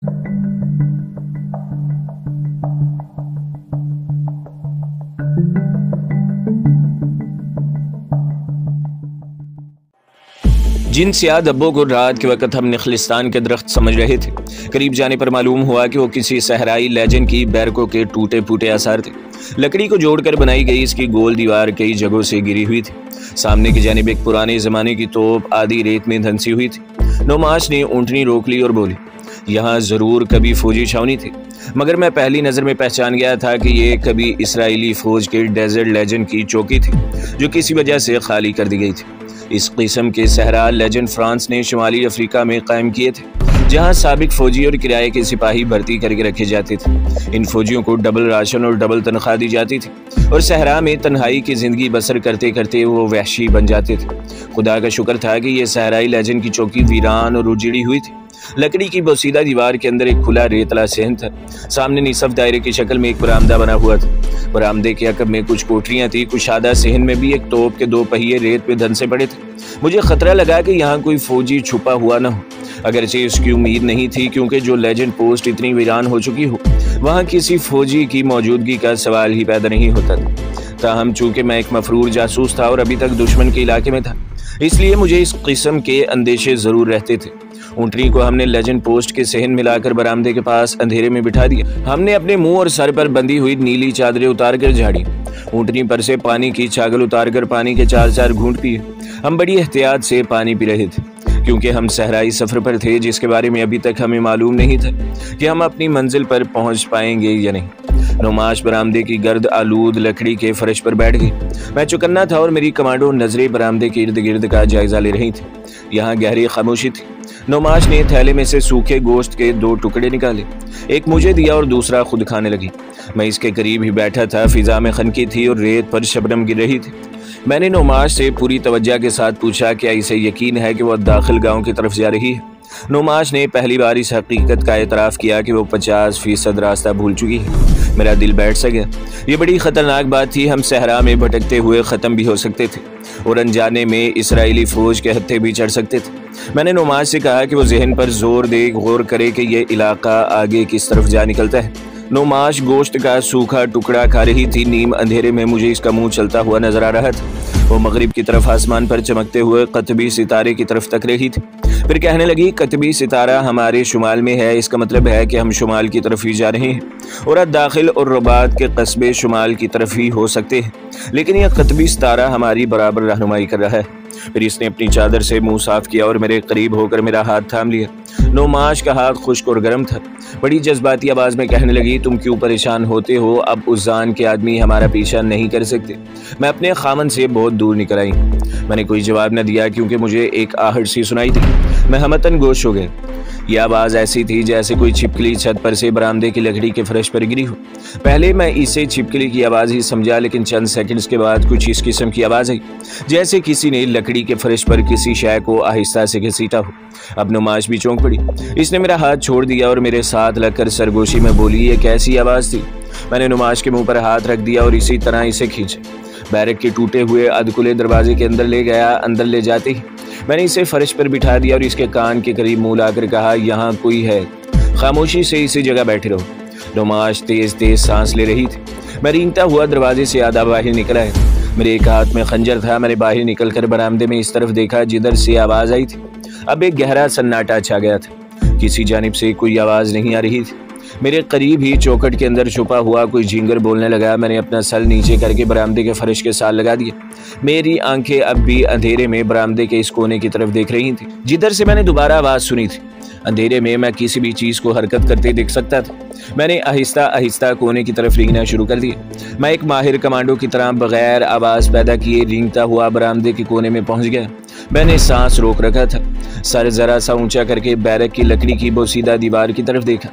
जिन सियाह धब्बों को रात के वक्त हम नखलिस्तान के दरख्त समझ रहे थे, करीब जाने पर मालूम हुआ कि वो किसी सहराई लेजेंड की बैरकों के टूटे फूटे आसार थे। लकड़ी को जोड़कर बनाई गई इसकी गोल दीवार कई जगहों से गिरी हुई थी। सामने की जानिब एक पुराने ज़माने की तोप आधी रेत में धंसी हुई थी। नौमाश ने ऊँटनी रोक ली और बोली, यहाँ ज़रूर कभी फौजी छावनी थी, मगर मैं पहली नज़र में पहचान गया था कि ये कभी इसराइली फ़ौज के डेजर्ट लेजेंड की चौकी थी, जो किसी वजह से खाली कर दी गई थी। इस किस्म के सहरा लेजेंड फ्रांस ने शुमाली अफ्रीका में कायम किए थे, जहां साबिक फौजी और किराए के सिपाही भर्ती करके रखे जाते थे। इन फौजियों को डबल राशन और डबल तनख्वाह दी जाती थी और सहरा में तन्हाई की ज़िंदगी बसर करते करते वो वहशी बन जाते थे। खुदा का शुक्र था कि ये सहराई लेजेंड की चौकी वीरान और उजड़ी हुई थी। लकड़ी की बोसीदा दीवार के अंदर एक खुला रेतला सहन था। सामने निसफ दायरे की शक्ल में एक बरामदा बना हुआ था। बरामदे के अकब में कुछ कोठरियां थी। कुशादा सहन में भी एक तोप के 2 पहिए रेत पे धंसे पड़े थे। मुझे खतरा लगा कि यहाँ कोई फौजी छुपा हुआ न हो, अगरचे इसकी उम्मीद नहीं थी, क्योंकि जो लेजेंड पोस्ट इतनी वीरान हो चुकी हो, वहाँ किसी फौजी की मौजूदगी का सवाल ही पैदा नहीं होता था। ताहम चूंकि मैं एक मफरूर जासूस था और अभी तक दुश्मन के इलाके में था, इसलिए मुझे इस किस्म के अंदेशे जरूर रहते थे। ऊँटनी को हमने लेजेंड पोस्ट के सहन मिलाकर बरामदे के पास अंधेरे में बिठा दिया। हमने अपने मुंह और सर पर बंधी हुई नीली चादरें उतार कर झाड़ी। ऊँटनी पर से पानी की छागल उतारकर पानी के 4-4 घूंट पिए। हम बड़ी एहतियात से पानी पी रहे थे, क्योंकि हम सहराई सफ़र पर थे, जिसके बारे में अभी तक हमें मालूम नहीं था कि हम अपनी मंजिल पर पहुंच पाएंगे या नहीं। नौमाश बरामदे की गर्द आलूद लकड़ी के फर्श पर बैठ गई। मैं चौकन्ना था और मेरी कमांडो नजरें बरामदे के इर्द गिर्द का जायजा ले रही थी। यहाँ गहरी खामोशी थी। नौमाश ने थैले में से सूखे गोश्त के 2 टुकड़े निकाले, एक मुझे दिया और दूसरा खुद खाने लगी। मैं इसके करीब ही बैठा था। फिजा में खनकी थी और रेत पर शबनम गिर रही थी। मैंने नौमाश से पूरी तवज्जो के साथ पूछा, क्या इसे यकीन है कि वह दाखिल गांव की तरफ जा रही है? नौमाश ने पहली बार इस हकीकत का एतराफ़ किया कि वो 50% रास्ता भूल चुकी है। मेरा दिल बैठ सा गया। ये बड़ी ख़तरनाक बात थी। हम सहरा में भटकते हुए ख़त्म भी हो सकते थे और अनजाने में इसराइली फ़ौज के हत्थे भी चढ़ सकते थे। मैंने नौमाश से कहा कि वो जहन पर जोर दे गौर करे कि यह इलाका आगे किस तरफ जा निकलता है। नौमाश गोश्त का सूखा टुकड़ा खा रही थी। नीम अंधेरे में मुझे इसका मुंह चलता हुआ नजर आ रहा था। वो मगरिब की तरफ आसमान पर चमकते हुए कतबी सितारे की तरफ तक रही थी। फिर कहने लगी, कतबी सितारा हमारे शुमाल में है, इसका मतलब है कि हम शुमाल की तरफ ही जा रहे हैं और दाखिल और रबात के कस्बे शुमाल की तरफ ही हो सकते हैं, लेकिन यह कतबी सितारा हमारी बराबर रहनुमाई कर रहा है। फिर इसने अपनी चादर से मुंह साफ किया और मेरे करीब होकर मेरा हाथ थाम लिया। नौमाश का हाथ खुश्क और गर्म था। बड़ी जज्बाती आवाज़ में कहने लगी, तुम क्यों परेशान होते हो? अब उस जान के आदमी हमारा पीछा नहीं कर सकते। मैं अपने खामन से बहुत दूर निकल आई। मैंने कोई जवाब न दिया, क्योंकि मुझे एक आहट सी सुनाई थी। मैं हमतन गोश हो गया। यह आवाज़ ऐसी थी जैसे कोई छिपकली छत पर से बरामदे की लकड़ी के फर्श पर गिरी हो। पहले मैं इसे छिपकली की आवाज़ ही समझा, लेकिन चंद सेकंड्स के बाद कुछ इस किस्म की आवाज़ आई, जैसे किसी ने लकड़ी के फर्श पर किसी शय को आहिस्ता से घसीटा हो। अब नौमाश भी चौंक पड़ी। इसने मेरा हाथ छोड़ दिया और मेरे साथ लगकर सरगोशी में बोली, ये कैसी आवाज़ थी? मैंने नौमाश के मुँह पर हाथ रख दिया और इसी तरह इसे खींचा। बैरक के टूटे हुए अधखुले दरवाजे के अंदर ले गया। अंदर ले जाते ही मैंने इसे फर्श पर बिठा दिया और इसके कान के करीब मुंह लाकर कहा, यहाँ कोई है, खामोशी से इसी जगह बैठे रहो। नौमाश तेज तेज सांस ले रही थी। मैं रेंगता हुआ दरवाजे से आधा बाहर निकला है। मेरे एक हाथ में खंजर था। मैंने बाहर निकलकर बरामदे में इस तरफ देखा जिधर से आवाज़ आई थी। अब एक गहरा सन्नाटा छा गया था। किसी जानिब से कोई आवाज़ नहीं आ रही थी। मेरे करीब ही चौखट के अंदर छुपा हुआ कोई झिंगर बोलने लगा। मैंने अपना सर नीचे करके बरामदे के फर्श के साथ लगा दिया। मेरी आंखें अब भी अंधेरे में बरामदे के इस कोने की तरफ देख रही थी, जिधर से मैंने दोबारा आवाज़ सुनी थी। अंधेरे में मैं किसी भी चीज़ को हरकत करते देख सकता था। मैंने आहिस्ता आहिस्ता कोने की तरफ रेंगना शुरू कर दिया। मैं एक माहिर कमांडो की तरह बगैर आवाज़ पैदा किए रेंगता हुआ बरामदे के कोने में पहुंच गया। मैंने सांस रोक रखा था। सर जरा सा ऊंचा करके बैरक की लकड़ी की बोसीदा दीवार की तरफ देखा।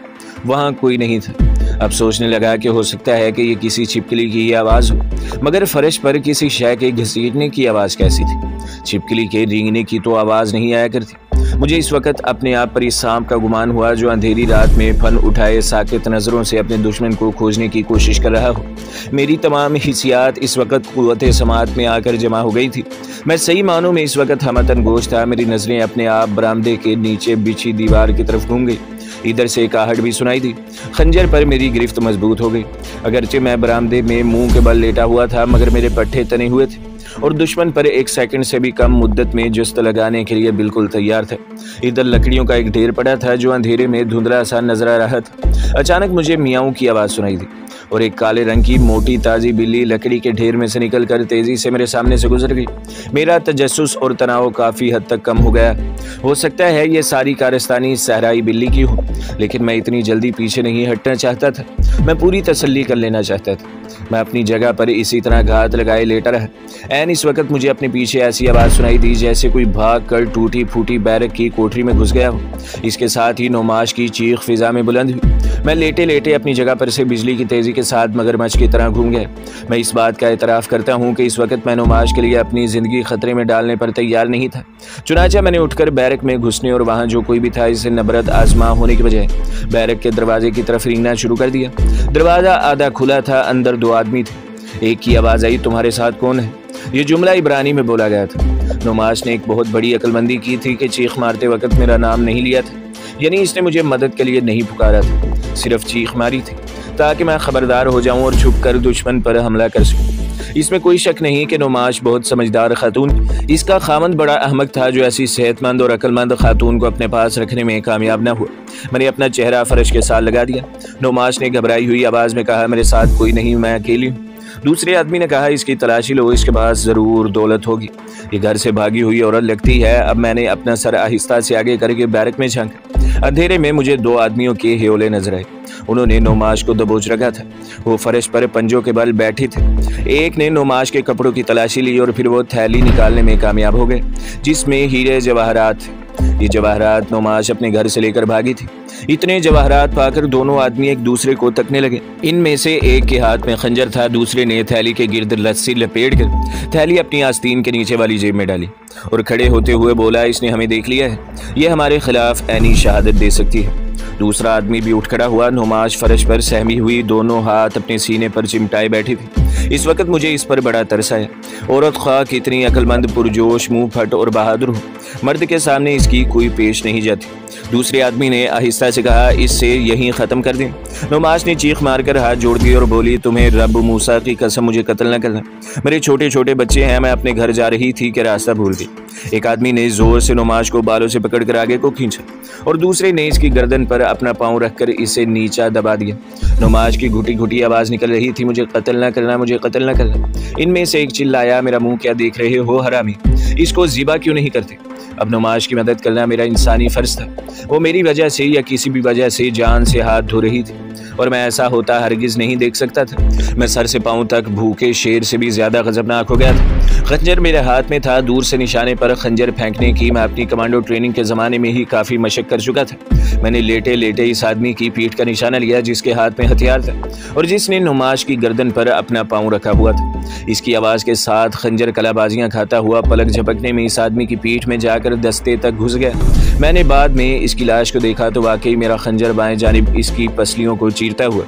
वहाँ कोई नहीं था। अब सोचने लगा कि हो सकता है कि ये किसी छिपकली की ही आवाज़ हो, मगर फर्श पर किसी शय के घसीटने की आवाज़ कैसी थी? छिपकली के रेंगने की तो आवाज़ नहीं आया करती। मुझे इस वक्त अपने आप पर इस सांप का गुमान हुआ जो अंधेरी रात में फन उठाए साकित नज़रों से अपने दुश्मन को खोजने की कोशिश कर रहा हो। मेरी तमाम हिस्सियात इस वक्त कुव्वत समात में आकर जमा हो गई थी। मैं सही मानों में इस वक्त हमतन गोश था। मेरी नज़रें अपने आप बरामदे के नीचे बिछी दीवार की तरफ घूम गई। इधर से एक आहट भी सुनाई दी। खंजर पर मेरी गिरफ्त मजबूत हो गई। अगरचे मैं बरामदे में मुंह के बल लेटा हुआ था, मगर मेरे पट्टे तने हुए थे और दुश्मन पर 1 सेकंड से भी कम मुद्दत में जुस्त लगाने के लिए बिल्कुल तैयार थे। इधर लकड़ियों का एक ढेर पड़ा था जो अंधेरे में धुंधला सा नजर आ रहा था। अचानक मुझे मियाऊं की आवाज़ सुनाई दी और एक काले रंग की मोटी ताज़ी बिल्ली लकड़ी के ढेर में से निकलकर तेजी से मेरे सामने से गुजर गई। मेरा तजस्सुस और तनाव काफ़ी हद तक कम हो गया। हो सकता है ये सारी कारस्तानी सहराई बिल्ली की हो, लेकिन मैं इतनी जल्दी पीछे नहीं हटना चाहता था। मैं पूरी तसल्ली कर लेना चाहता था। मैं अपनी जगह पर इसी तरह घात लगाए लेटा रहा। ऐन इस वक्त मुझे अपने पीछे ऐसी आवाज़ सुनाई दी जैसे कोई भाग कर टूटी फूटी बैरक की कोठरी में घुस गया हो। इसके साथ ही नौमाश की चीख फिजा में बुलंद हुई। मैं लेटे लेटे अपनी जगह पर से बिजली की तेज़ी के साथ मगरमच्छ की तरह घूम गया। मैं इस बात का एतराफ़ करता हूँ कि इस वक्त मैं नौमाश के लिए अपनी ज़िंदगी खतरे में डालने पर तैयार नहीं था। चुनांचे मैंने उठकर बैरक में घुसने और वहाँ जो कोई भी था इसे नबरत आजमा होने के बजाय बैरक के दरवाजे की तरफ रेंगना शुरू कर दिया। दरवाज़ा आधा खुला था, अंदर 2 आदमी थे। एक की आवाज़ आई, तुम्हारे साथ कौन है? ये जुमला इब्रानी में बोला गया था। नौमाश ने एक बहुत बड़ी अक्लमंदी की थी कि चीख मारते वक्त मेरा नाम नहीं लिया था, यानी इसने मुझे मदद के लिए नहीं पुकारा था, सिर्फ चीख मारी थी ताकि मैं खबरदार हो जाऊं और छुप कर दुश्मन पर हमला कर सकूं। इसमें कोई शक नहीं कि नौमाश बहुत समझदार खातून, इसका खामंद बड़ा अहमक था जो ऐसी सेहतमंद और अक्लमंद खातून को अपने पास रखने में कामयाब न हुआ। मैंने अपना चेहरा फर्श के साथ लगा दिया। नौमाश ने घबराई हुई आवाज़ में कहा, मेरे साथ कोई नहीं, मैं अकेली हूँ। दूसरे आदमी ने कहा, इसकी तलाशी लो, इसके पास ज़रूर दौलत होगी। ये घर से भागी हुई औरत लगती है। अब मैंने अपना सर आहिस्ता से आगे करके बैरक में झांका। अंधेरे में मुझे 2 आदमियों के हेओले नजर आए। उन्होंने नौमाश को दबोच रखा था। वो फर्श पर पंजों के बल बैठे थे। एक ने नौमाश के कपड़ों की तलाशी ली और फिर वो थैली निकालने में कामयाब हो गए जिसमें हीरे जवाहरात थे। ये जवाहरात नौमाश अपने घर से लेकर भागी थी। इतने जवाहरात पाकर दोनों आदमी एक दूसरे को तकने लगे। इनमें से एक के हाथ में खंजर था, दूसरे ने थैली के गिर्द लस्सी लपेट कर थैली अपनी आस्तीन के नीचे वाली जेब में डाली और खड़े होते हुए बोला, इसने हमें देख लिया है, ये हमारे खिलाफ ऐनी शहादत दे सकती है। दूसरा आदमी भी उठ खड़ा हुआ। नौमाश फर्श पर सहमी हुई दोनों हाथ अपने सीने पर चिमटाए बैठी थी। इस वक्त मुझे इस पर बड़ा तरस आया। औरत ख्वाह कितनी अक्लमंद, पुरजोश, मुंह फट और बहादुर हो, मर्द के सामने इसकी कोई पेश नहीं जाती। दूसरे आदमी ने आहिस्ता से कहा, इससे यहीं ख़त्म कर दें। नौमाश ने चीख मारकर हाथ जोड़ दिए और बोली, तुम्हें रब मूसा की कसम मुझे कत्ल न करना। मेरे छोटे छोटे बच्चे हैं, मैं अपने घर जा रही थी कि रास्ता भूल गई। एक आदमी ने जोर से नौमाश को बालों से पकड़कर आगे को खींचा और दूसरे ने इसकी गर्दन पर अपना पांव रखकर इसे नीचा दबा दिया। नौमाश की घुटी घुटी आवाज़ निकल रही थी, मुझे कत्ल न करना, मुझे कत्ल न करना। इनमें से एक चिल्लाया, मेरा मुंह क्या देख रहे हो हरामी, इसको ज़िबा क्यों नहीं करते? अब नौमाश की मदद करना मेरा इंसानी फ़र्ज था। वो मेरी वजह से या किसी भी वजह से जान से हाथ धो रही थी और मैं ऐसा होता हरगिज़ नहीं देख सकता था। मैं सर से पांव तक भूखे शेर से भी ज़्यादा गज़बनाक हो गया था। खंजर मेरे हाथ में था। दूर से निशाने पर खंजर फेंकने की मैं अपनी कमांडो ट्रेनिंग के ज़माने में ही काफ़ी मशक कर चुका था। मैंने लेटे लेटे इस आदमी की पीठ का निशाना लिया जिसके हाथ में हथियार था और जिसने नौमाश की गर्दन पर अपना पाँव रखा हुआ था। इसकी आवाज़ के साथ खंजर कलाबाजियाँ खाता हुआ पलक झपकने में इस आदमी की पीठ में जाकर दस्ते तक घुस गया। मैंने बाद में इसकी लाश को देखा तो वाकई मेरा खंजर बाएं जानिब इसकी पसलियों को चीरता हुआ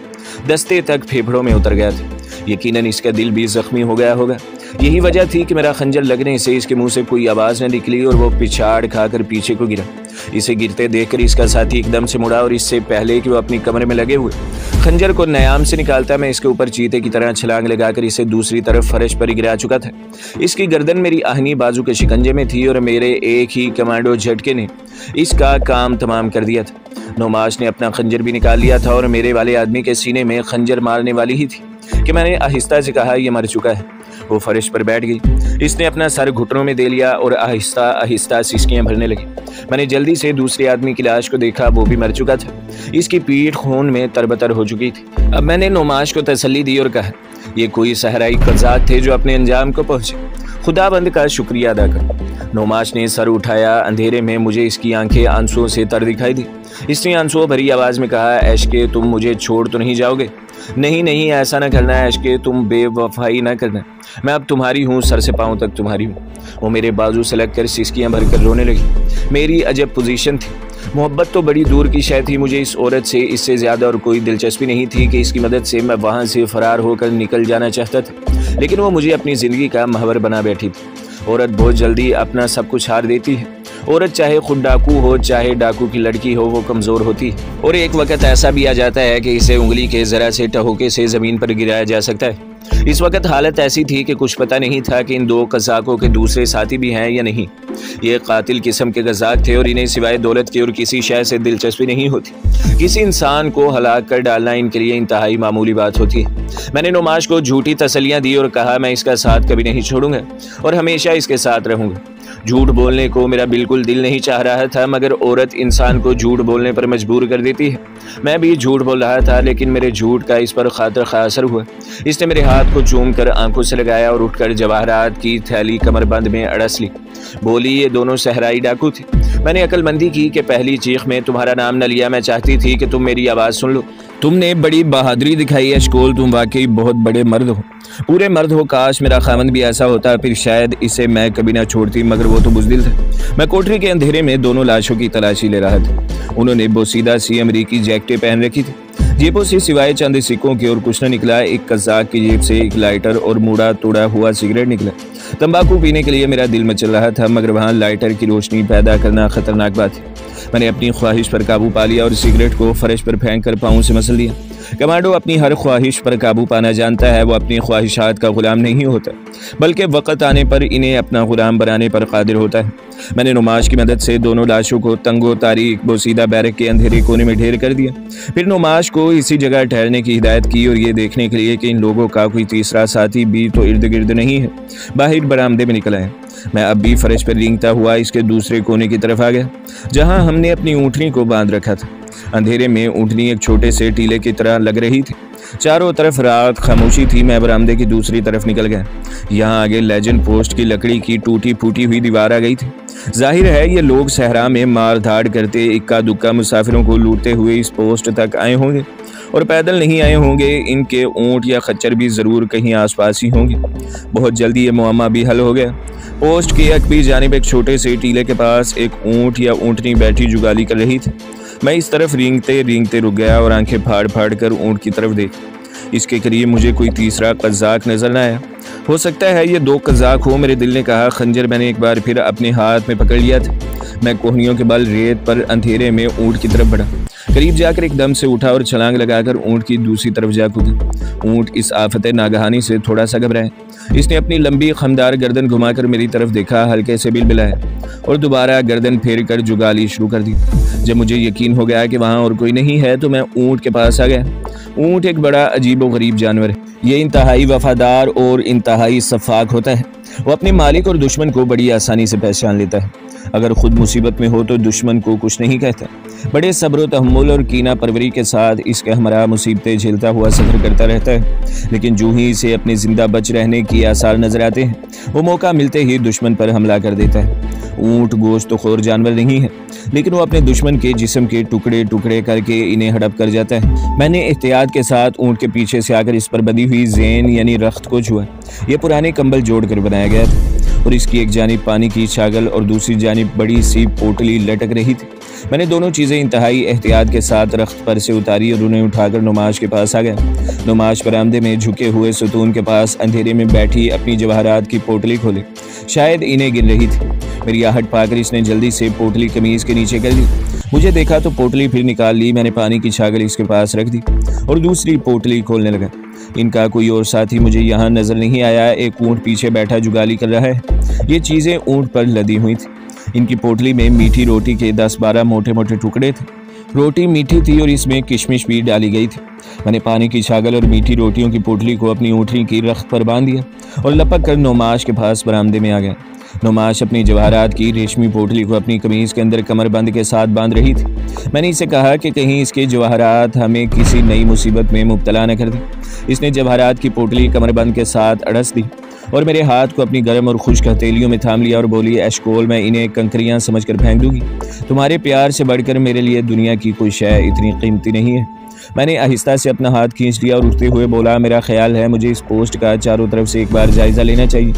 दस्ते तक फेफड़ों में उतर गया था। यकीनन इसका दिल भी जख्मी हो गया होगा। यही वजह थी कि मेरा खंजर लगने से इसके मुंह से कोई आवाज़ न निकली और वो पिछाड़ खाकर पीछे को गिरा। इसे गिरते देखकर इसका साथी एकदम से मुड़ा और इससे पहले कि वो अपनी कमरे में लगे हुए खंजर को नयाम से निकालता मैं इसके ऊपर चीते की तरह छलांग लगाकर इसे दूसरी तरफ फर्श पर गिरा चुका था। इसकी गर्दन मेरी आहनी बाजू के शिकंजे में थी और मेरे एक ही कमांडो झटके ने इसका काम तमाम कर दिया था। नौमाश ने अपना खंजर भी निकाल लिया था और मेरे वाले आदमी के सीने में खंजर मारने वाली ही थी कि मैंने आहिस्ता से कहा, यह मर चुका है। वो फर्श पर बैठ गई। इसने अपना सर घुटनों में दे लिया और आहिस्ता आहिस्ता सिसकियां भरने लगी। मैंने जल्दी से दूसरे आदमी की लाश को देखा। वो भी मर चुका था। इसकी पीठ खून में तरबतर हो चुकी थी। अब मैंने नौमाश को तसल्ली दी और कहा, ये कोई सहराई कज़ात थे जो अपने अंजाम को पहुंचे। खुदाबंद का शुक्रिया अदा कर। नौमाश ने सर उठाया। अंधेरे में मुझे इसकी आंखें आंसुओं से तर दिखाई दी। इसने आंसुओं भरी आवाज़ में कहा, ऐशके तुम मुझे छोड़ तो नहीं जाओगे? नहीं नहीं, ऐसा ना करना ऐशके, तुम बेवफाई ना करना। मैं अब तुम्हारी हूँ, सर से पाँव तक तुम्हारी हूँ। वो मेरे बाजू से लगकर सिसकियाँ भरकर रोने लगी। मेरी अजब पोजीशन थी। मोहब्बत तो बड़ी दूर की शय थी। मुझे इस औरत से इससे ज़्यादा और कोई दिलचस्पी नहीं थी कि इसकी मदद से मैं वहाँ से फ़रार होकर निकल जाना चाहता था, लेकिन वो मुझे अपनी ज़िंदगी का महवर बना बैठी थी। औरत बहुत जल्दी अपना सब कुछ हार देती है औरत चाहे खुद डाकू हो चाहे डाकू की लड़की हो, वो कमज़ोर होती है और एक वक्त ऐसा भी आ जाता है कि इसे उंगली के ज़रा से टहोके से ज़मीन पर गिराया जा सकता है। इस वक्त हालत ऐसी थी कि कुछ पता नहीं था कि इन दो कज़ाकों के दूसरे साथी भी हैं या नहीं। ये कातिल किस्म के कज़ाक थे और इन्हें सिवाय दौलत की और किसी शय से दिलचस्पी नहीं होती। किसी इंसान को हलाक कर डालना इनके लिए इंतहाई मामूली बात होती है। मैंने नुमाश को झूठी तसल्लियाँ दी और कहा मैं इसका साथ कभी नहीं छोड़ूंगा और हमेशा इसके साथ रहूंगा। झूठ बोलने को मेरा बिल्कुल दिल नहीं चाह रहा था, मगर औरत इंसान को झूठ बोलने पर मजबूर कर देती है। मैं भी झूठ बोल रहा था, लेकिन मेरे झूठ का इस पर खातिर खा असर हुआ। इसने मेरे हाथ को चूम कर आंखों से लगाया और उठकर जवाहरात की थैली कमरबंद में अड़स ली। बोली ये दोनों सहराई डाकू थे। मैंने अक्लमंदी की कि पहली चीख में तुम्हारा नाम न लिया। मैं चाहती थी कि तुम मेरी आवाज़ सुन लो। तुमने बड़ी बहादुरी दिखाई है अशकोल, तुम वाकई बहुत बड़े मर्द हो, पूरे मर्द हो। काश मेरा खामन भी ऐसा होता, फिर शायद इसे मैं कभी ना छोड़ती, मगर वो तो बुज़दिल था। मैं कोठरी के अंधेरे में दोनों लाशों की तलाशी ले रहा था। उन्होंने बोसीदा सी अमरीकी जैकेटें पहन रखी थी। जेबों से सिवाय चंद सिक्कों के और कुछ न निकला। एक कज़ाक की जेब से एक लाइटर और मुड़ा तोड़ा हुआ सिगरेट निकला। तंबाकू पीने के लिए मेरा दिल मचल रहा था, मगर वहाँ लाइटर की रोशनी पैदा करना खतरनाक बात है। मैंने अपनी ख्वाहिश पर काबू पा लिया और सिगरेट को फर्श पर फेंक कर पाँव से मसल दिया। कमांडो अपनी हर ख्वाहिश पर काबू पाना जानता है। वो अपनी ख्वाहिशात का गुलाम नहीं होता, बल्कि वक़्त आने पर इन्हें अपना गुलाम बनाने पर कादिर होता है। मैंने नुमाश की मदद से दोनों लाशों को तंगो तारीक बोसीदा बैरक के अंधेरे कोने में ढेर कर दिया। फिर नुमाश को इसी जगह ठहरने की हिदायत की और ये देखने के लिए कि इन लोगों का कोई तीसरा साथी भी तो इर्द गिर्द नहीं है, बाहर बरामदे में निकला है। मैं अब भी फर्श पर रेंगता हुआ इसके दूसरे कोने की तरफ आ गया, जहाँ हमने अपनी ऊँटनी को बांध रखा था। अंधेरे में ऊँटनी एक छोटे से टीले की तरह लग रही थी। चारों तरफ रात खामोशी थी। मैं बरामदे की दूसरी तरफ निकल गया। यहाँ आगे लेजेंड पोस्ट की लकड़ी की टूटी फूटी हुई दीवार आ गई थी। जाहिर है ये लोग सहरा में मार धाड़ करते इक्का दुक्का मुसाफिरों को लूटते हुए इस पोस्ट तक आए होंगे और पैदल नहीं आए होंगे। इनके ऊँट या खच्चर भी ज़रूर कहीं आसपास ही होंगे। बहुत जल्दी ये मुअम्मा भी हल हो गया। पोस्ट की अकबी जानिब एक छोटे से टीले के पास एक ऊँट या ऊँटनी बैठी जुगाली कर रही थी। मैं इस तरफ रेंगते रुक गया और आंखें फाड़ फाड़ कर ऊँट की तरफ देखी। इसके करीब मुझे कोई तीसरा कज़ाक नजर न आया। हो सकता है ये दो कज़ाक हो। मेरे दिल ने कहा। खंजर मैंने एक बार फिर अपने हाथ में पकड़ लिया था। मैं कोहनियों के बल रेत पर अंधेरे में ऊँट की तरफ बढ़ा। करीब जाकर एकदम से उठा और छलांग लगाकर ऊँट की दूसरी तरफ जा कूदा। ऊँट इस आफत नागहानी से थोड़ा सा घबराया। इसने अपनी लंबी खमदार गर्दन घुमाकर मेरी तरफ देखा, हल्के से बिलबिलाया और दोबारा गर्दन फेर कर जुगाली शुरू कर दी। जब मुझे यकीन हो गया कि वहाँ और कोई नहीं है तो मैं ऊँट के पास आ गया। ऊँट एक बड़ा अजीब व गरीब जानवर है। ये इंतहाई वफादार और इंतहाई शफ़ाक होता है। वो अपने मालिक और दुश्मन को बड़ी आसानी से पहचान लेता है। अगर खुद मुसीबत में हो तो दुश्मन को कुछ नहीं कहता। बड़े सब्र तहम्मुल और कीना परवरी के साथ इसके हमरा मुसीबतें झेलता हुआ सफ़र करता रहता है। लेकिन जो ही इसे अपने ज़िंदा बच रहने की आसार नजर आते हैं, वो मौका मिलते ही दुश्मन पर हमला कर देता है। ऊँट गोश्त तो खोर जानवर नहीं है, लेकिन वो अपने दुश्मन के जिस्म के टुकड़े टुकड़े करके इन्हें हड़प कर जाता है। मैंने एहतियात के साथ ऊँट के पीछे से आकर इस पर बंधी हुई ज़ेन यानी रख्त को छुआ। यह पुराने कंबल जोड़कर बनाया गया था और इसकी एक जानिब पानी की छागल और दूसरी जानिब बड़ी सी पोटली लटक रही थी। मैंने दोनों चीज़ें इंतहाई एहतियात के साथ रख्त पर से उतारी और उन्हें उठाकर नुमाश के पास आ गया। नुमाश बरामदे में झुके हुए सुतून के पास अंधेरे में बैठी अपनी जवाहरात की पोटली खोले। शायद इन्हें गिन रही थी। मेरी आहट पाकर इसने जल्दी से पोटली कमीज़ के नीचे कर दी। मुझे देखा तो पोटली फिर निकाल ली। मैंने पानी की छागल इसके पास रख दी और दूसरी पोटली खोलने लगा। इनका कोई और साथी मुझे यहाँ नजर नहीं आया। एक ऊँट पीछे बैठा जुगाली कर रहा है। ये चीज़ें ऊँट पर लदी हुई थी। इनकी पोटली में मीठी रोटी के 10-12 मोटे मोटे टुकड़े थे। रोटी मीठी थी और इसमें किशमिश भी डाली गई थी। मैंने पानी की छागल और मीठी रोटियों की पोटली को अपनी ऊँटनी की रख्त पर बांध दिया और लपक कर नुमाश के पास बरामदे में आ गया। नुमाश अपनी जवाहरात की रेशमी पोटली को अपनी कमीज़ के अंदर कमरबंद के साथ बांध रही थी। मैंने इसे कहा कि कहीं इसके जवाहरात हमें किसी नई मुसीबत में मुब्तला न कर दें। इसने जवाहरात की पोटली कमरबंद के साथ अड़स दी और मेरे हाथ को अपनी गर्म और खुश्क हथेलियों में थाम लिया और बोली, एशकोल, मैं इन्हें कंकरियां समझकर फेंक दूंगी। तुम्हारे प्यार से बढ़कर मेरे लिए दुनिया की कोई शय इतनी कीमती नहीं है। मैंने आहिस्ता से अपना हाथ खींच लिया और उठते हुए बोला, मेरा ख्याल है मुझे इस पोस्ट का चारों तरफ से एक बार जायजा लेना चाहिए,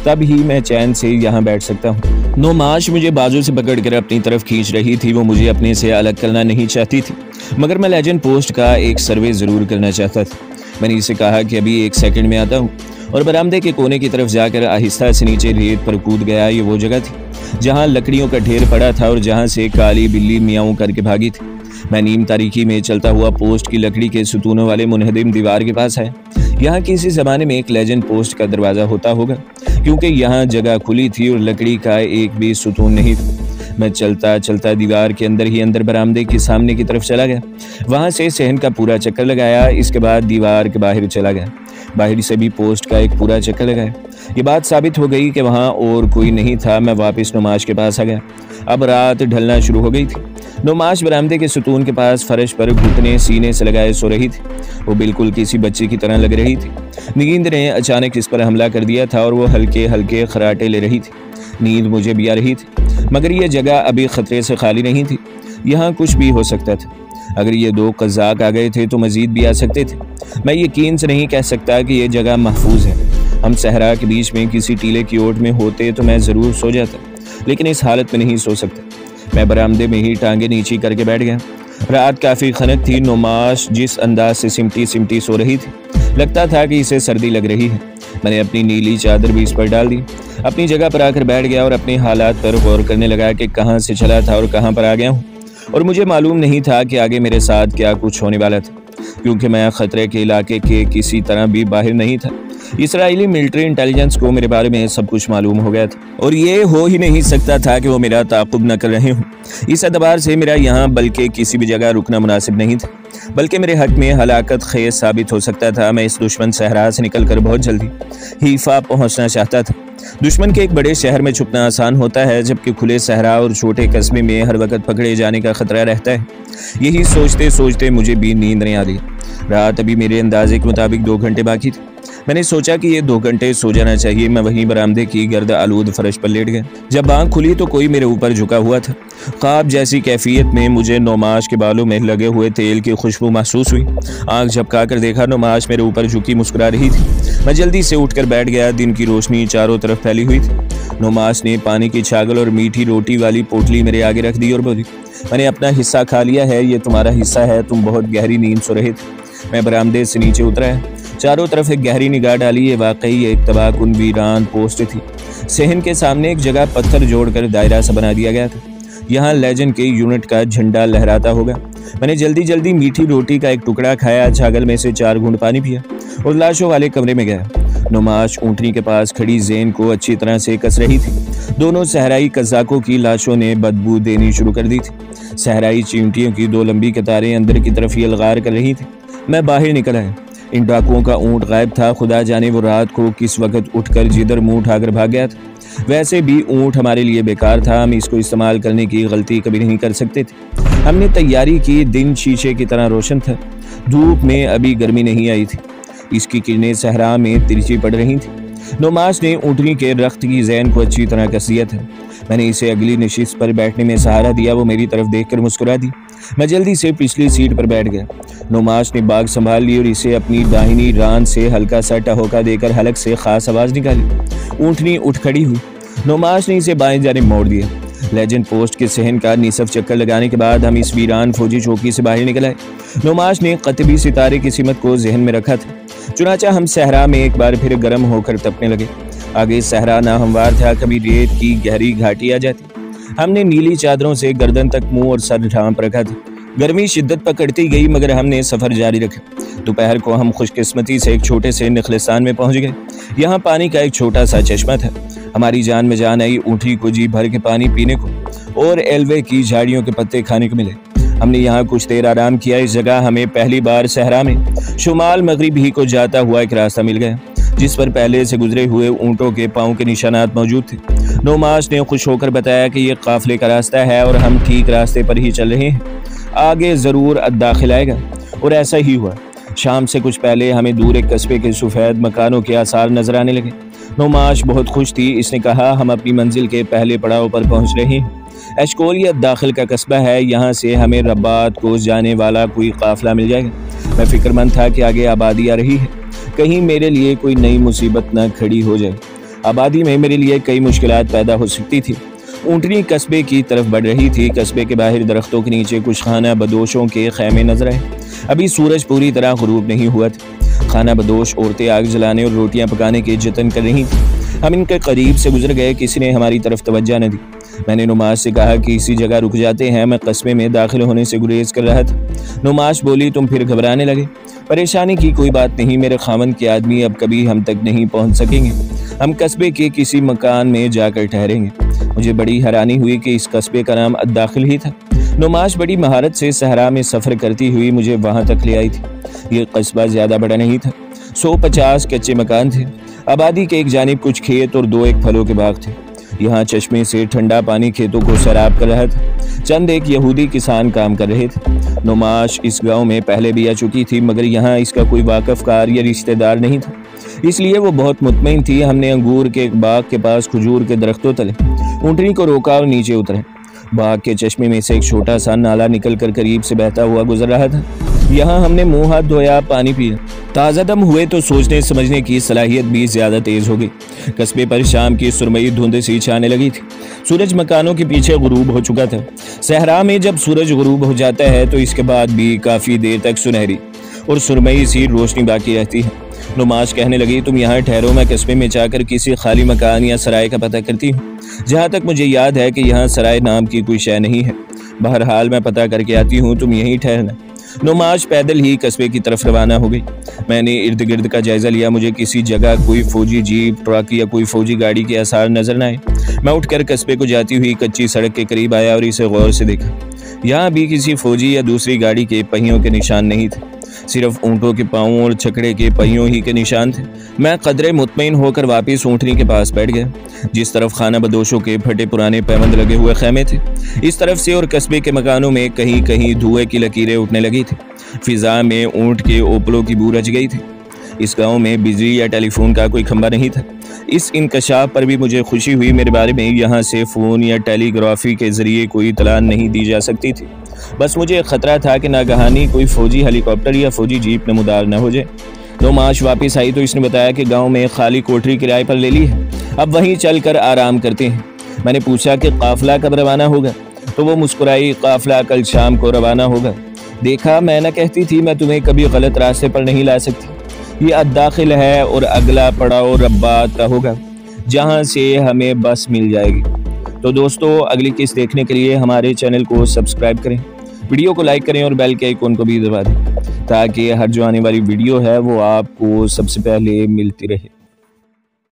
तब ही मैं चैन से यहाँ बैठ सकता हूँ। नुमाश मुझे बाजू से पकड़कर अपनी तरफ खींच रही थी। वो मुझे अपने से अलग करना नहीं चाहती थी, मगर मैं लेजेंड पोस्ट का एक सर्वे ज़रूर करना चाहता था। मैंने इसे कहा कि अभी 1 सेकंड में आता हूँ और बरामदे के कोने की तरफ जाकर आहिस्ता से नीचे रेत पर कूद गया। ये वो जगह थी जहाँ लकड़ियों का ढेर पड़ा था और जहाँ से काली बिल्ली मियाऊं करके भागी थी। मैं नीम तारीकी में चलता हुआ पोस्ट की लकड़ी के सुतूनों वाले मुनहदिम दीवार के पास है। यहाँ किसी ज़माने में एक लेजेंड पोस्ट का दरवाज़ा होता होगा, क्योंकि यहाँ जगह खुली थी और लकड़ी का एक भी सुतून नहीं था। मैं चलता चलता दीवार के अंदर ही अंदर बरामदे के सामने की तरफ चला गया। वहाँ से सहन का पूरा चक्कर लगाया। इसके बाद दीवार के बाहर चला गया। बाहर से भी पोस्ट का एक पूरा चक्कर लगाया। ये बात साबित हो गई कि वहाँ और कोई नहीं था। मैं वापस नुमाश के पास आ गया। अब रात ढलना शुरू हो गई थी। नुमाश बरामदे के सुतून के पास फर्श पर घुटने सीने से लगाए सो रही थी। वो बिल्कुल किसी बच्चे की तरह लग रही थी। नींद ने अचानक इस पर हमला कर दिया था और वो हल्के हल्के खराटे ले रही थी। नींद मुझे भी आ रही थी, मगर यह जगह अभी खतरे से खाली नहीं थी। यहाँ कुछ भी हो सकता था। अगर ये दो कज़ाक आ गए थे तो मज़ीद भी आ सकते थे। मैं यकीन से नहीं कह सकता कि यह जगह महफूज है। हम सहरा के बीच में किसी टीले की ओट में होते तो मैं ज़रूर सो जाता, लेकिन इस हालत में नहीं सो सकता। मैं बरामदे में ही टांगे नीची करके बैठ गया। रात काफ़ी खनक थी। नुमाश जिस अंदाज से सिमटी सिमटी सो रही थी, लगता था कि इसे सर्दी लग रही है। मैंने अपनी नीली चादर भी इस पर डाल दी। अपनी जगह पर आकर बैठ गया और अपने हालात पर गौर करने लगा कि कहाँ से चला था और कहाँ पर आ गया हूँ। और मुझे मालूम नहीं था कि आगे मेरे साथ क्या कुछ होने वाला था, क्योंकि मैं ख़तरे के इलाके के किसी तरह भी बाहर नहीं था। इसराइली मिलिट्री इंटेलिजेंस को मेरे बारे में सब कुछ मालूम हो गया था, और ये हो ही नहीं सकता था कि वो मेरा ताक़ुब न कर रहे हों। इस एतबार से मेरा यहाँ बल्कि किसी भी जगह रुकना मुनासिब नहीं था, बल्कि मेरे हक में हलाकत खेज साबित हो सकता था। मैं इस दुश्मन सहरा से निकलकर बहुत जल्दी हीफा पहुँचना चाहता था। दुश्मन के एक बड़े शहर में छुपना आसान होता है, जबकि खुले सहरा और छोटे कस्बे में हर वक्त पकड़े जाने का खतरा रहता है। यही सोचते सोचते मुझे भी नींद नहीं आ रही। रात अभी मेरे अंदाजे के मुताबिक 2 घंटे बाकी थे। मैंने सोचा कि ये 2 घंटे सो जाना चाहिए। मैं वहीं बरामदे की गर्द आलूद फर्श पर लेट गया। जब आँख खुली तो कोई मेरे ऊपर झुका हुआ था। ख्वाब जैसी कैफियत में मुझे नुमाश के बालों में लगे हुए तेल की खुशबू महसूस हुई। आँख झपका कर देखा, नुमाश मेरे ऊपर झुकी मुस्कुरा रही थी। मैं जल्दी से उठकर बैठ गया। दिन की रोशनी चारों तरफ फैली हुई थी। नुमाश ने पानी की छागल और मीठी रोटी वाली पोटली मेरे आगे रख दी और बोली, मैंने अपना हिस्सा खा लिया है, ये तुम्हारा हिस्सा है। तुम बहुत गहरी नींद सो रहे थे। मैं बरामदे से नीचे उतरा है। चारों तरफ एक गहरी निगाह डाली। ये वाकई एक तबाहकुन वीरान पोस्ट थी। सहन के सामने एक जगह पत्थर जोड़कर दायरा सा बना दिया गया था। यहाँ लेजेंड के यूनिट का झंडा लहराता होगा। मैंने जल्दी जल्दी मीठी रोटी का एक टुकड़ा खाया, छागल में से 4 घूंट पानी पिया और लाशों वाले कमरे में गया। नुमाश ऊँटनी के पास खड़ी ज़ेन को अच्छी तरह से कस रही थी। दोनों सहराई कज़ाकों की लाशों ने बदबू देनी शुरू कर दी थी। सहराई चींटियों की 2 लंबी कतारें अंदर की तरफ यलगार कर रही थी। मैं बाहर निकल आया। इन डाकुओं का ऊँट गायब था। खुदा जाने वो रात को किस वक्त उठकर जिधर मुंह उठाकर भाग गया था। वैसे भी ऊँट हमारे लिए बेकार था। हम इसको इस्तेमाल करने की गलती कभी नहीं कर सकते थे। हमने तैयारी की। दिन शीशे की तरह रोशन था। धूप में अभी गर्मी नहीं आई थी। इसकी किरणें सहरा में तिरछी पड़ रही थी। नुमाश ने ऊँटनी के रख्त की ज़ैन को अच्छी तरह कस दिया था। मैंने इसे अगली नशिस्त पर बैठने में सहारा दिया। वो मेरी तरफ देखकर मुस्कुरा दी। मैं जल्दी से पिछली सीट पर बैठ गया। नुमाश ने बाग संभाल ली और इसे अपनी दाहिनी रान से हल्का सा टहोका देकर हलक से खास आवाज़ निकाली। ऊँटनी उठ खड़ी हुई। नुमाश ने इसे बाएं जानिब मोड़ दिया। लेजेंड पोस्ट के सहन का निसफ चक्कर लगाने के बाद हम इस वीरान फौजी चौकी से बाहर निकल आए। नुमाश ने कतबी सितारे की सिमत को जहन में रखा था। चुनाचा हम सहरा में एक बार फिर गर्म होकर तपने लगे। आगे सहरा ना हमवार था, कभी रेत की गहरी घाटी आ जाती। हमने नीली चादरों से गर्दन तक मुंह और सर ढांप रखा था। गर्मी शिद्दत पकड़ती गई, मगर हमने सफ़र जारी रखा। दोपहर को हम खुशकिस्मती से एक छोटे से नखलिस्तान में पहुंच गए। यहाँ पानी का एक छोटा सा चश्मा था। हमारी जान में जान आई। ऊँटनी को जी भर के पानी पीने को और एलवे की झाड़ियों के पत्ते खाने को मिले। हमने यहाँ कुछ देर आराम किया। इस जगह हमें पहली बार सहरा में शुमाल मगरिब ही को जाता हुआ एक रास्ता मिल गया, जिस पर पहले से गुजरे हुए ऊँटों के पाँव के निशानात मौजूद थे। नुमाश ने खुश होकर बताया कि यह काफिले का रास्ता है और हम ठीक रास्ते पर ही चल रहे हैं। आगे ज़रूर दाखिल आएगा। और ऐसा ही हुआ। शाम से कुछ पहले हमें दूर एक कस्बे के सफ़ेद मकानों के आसार नजर आने लगे। नुमाश बहुत खुश थी। इसने कहा, हम अपनी मंजिल के पहले पड़ाव पर पहुंच रहे हैं। एशकोलियत दाखिल का कस्बा है। यहाँ से हमें रब्बात को जाने वाला कोई काफिला मिल जाएगा। मैं फिक्रमंद था कि आगे आबादी आ रही है, कहीं मेरे लिए कोई नई मुसीबत न खड़ी हो जाए। आबादी में मेरे लिए कई मुश्किलात पैदा हो सकती थी। ऊँटनी कस्बे की तरफ बढ़ रही थी। कस्बे के बाहर दरख्तों के नीचे कुछ खाना बदोशों के खैमे नजर आए। अभी सूरज पूरी तरह गुरूब नहीं हुआ था। खाना बदोश औरतें आग जलाने और रोटियां पकाने के जतन कर रही थीं। हम इनके करीब से गुजर गए। किसी ने हमारी तरफ तवज्जो न दी। मैंने नुमाश से कहा कि इसी जगह रुक जाते हैं, मैं कस्बे में दाखिल होने से गुरेज कर रहा था। नुमाश बोली, तुम फिर घबराने लगे। परेशानी की कोई बात नहीं, मेरे खामन के आदमी अब कभी हम तक नहीं पहुंच सकेंगे। हम कस्बे के किसी मकान में जाकर ठहरेंगे। मुझे बड़ी हैरानी हुई कि इस कस्बे का नाम अद्दाखिल ही था। नुमाश बड़ी महारत से सहरा में सफ़र करती हुई मुझे वहाँ तक ले आई थी। ये कस्बा ज़्यादा बड़ा नहीं था। 150 कच्चे मकान थे। आबादी के एक जानिब कुछ खेत और 2 एक फलों के बाग थे। यहाँ चश्मे से ठंडा पानी खेतों को सैराब कर रहा था। चंद एक यहूदी किसान काम कर रहे थे। नुमाश इस गांव में पहले भी आ चुकी थी, मगर यहाँ इसका कोई वाकफकार या रिश्तेदार नहीं था, इसलिए वो बहुत मुतमईन थी। हमने अंगूर के एक बाग के पास खजूर के दरख्तों तले ऊँटनी को रोका और नीचे उतरे। बाग के चश्मे में से एक छोटा सा नाला निकल कर करीब से बहता हुआ गुजर रहा था। यहाँ हमने मुंह हाथ धोया, पानी पिया। ताज़ा दम हुए तो सोचने समझने की सलाहियत भी ज़्यादा तेज़ हो गई। कस्बे पर शाम की सुरमई धुंध सी छाने लगी थी। सूरज मकानों के पीछे गुरूब हो चुका था। सहरा में जब सूरज गुरूब हो जाता है तो इसके बाद भी काफ़ी देर तक सुनहरी और सुरमई सी रोशनी बाकी रहती है। नुमाश कहने लगी, तुम यहाँ ठहरो, मैं कस्बे में जाकर किसी खाली मकान या सराय का पता करती हूँ। जहाँ तक मुझे याद है कि यहाँ सराय नाम की कोई शय नहीं है। बहरहाल मैं पता करके आती हूँ, तुम यहीं ठहरना। नुमाश पैदल ही कस्बे की तरफ रवाना हो गई। मैंने इर्द गिर्द का जायजा लिया। मुझे किसी जगह कोई फौजी जीप, ट्रक या कोई फौजी गाड़ी के आसार नजर न आए। मैं उठकर कस्बे को जाती हुई कच्ची सड़क के करीब आया और इसे गौर से देखा। यहाँ भी किसी फौजी या दूसरी गाड़ी के पहियों के निशान नहीं थे, सिर्फ ऊँटों के पाँवों और छकड़े के पहियों ही के निशान थे। मैं कदरे मुतमईन होकर वापस ऊँटनी के पास बैठ गया। जिस तरफ खाना बदोशों के फटे पुराने पैबंद लगे हुए खैमे थे, इस तरफ से और कस्बे के मकानों में कहीं कहीं धुएं की लकीरें उठने लगी थी। फिजा में ऊँट के ओपलों की बू रच गई थी। इस गांव में बिजली या टेलीफोन का कोई खंबा नहीं था। इस इंकशाफ पर भी मुझे खुशी हुई। मेरे बारे में यहाँ से फ़ोन या टेलीग्राफी के ज़रिए कोई इत्तला नहीं दी जा सकती थी। बस मुझे ख़तरा था कि नागहानी कोई फ़ौजी हेलीकॉप्टर या फ़ौजी जीप नमूदार न हो जाए। नुमाश वापस आई तो इसने बताया कि गांव में खाली कोठरी किराए पर ले ली है, अब वहीं चलकर आराम करते हैं। मैंने पूछा कि काफ़िला कब रवाना होगा, तो वो मुस्कुराई, काफ़िला कल शाम को रवाना होगा। देखा, मैं न कहती थी मैं तुम्हें कभी गलत रास्ते पर नहीं ला सकती। ये अद्दाखिल है और अगला पड़ाव रब्बात का होगा, जहाँ से हमें बस मिल जाएगी। तो दोस्तों, अगली किस्त देखने के लिए हमारे चैनल को सब्सक्राइब करें, वीडियो को लाइक करें और बेल के आइकन को भी दबा दें, ताकि हर जो आने वाली वीडियो है वो आपको सबसे पहले मिलती रहे।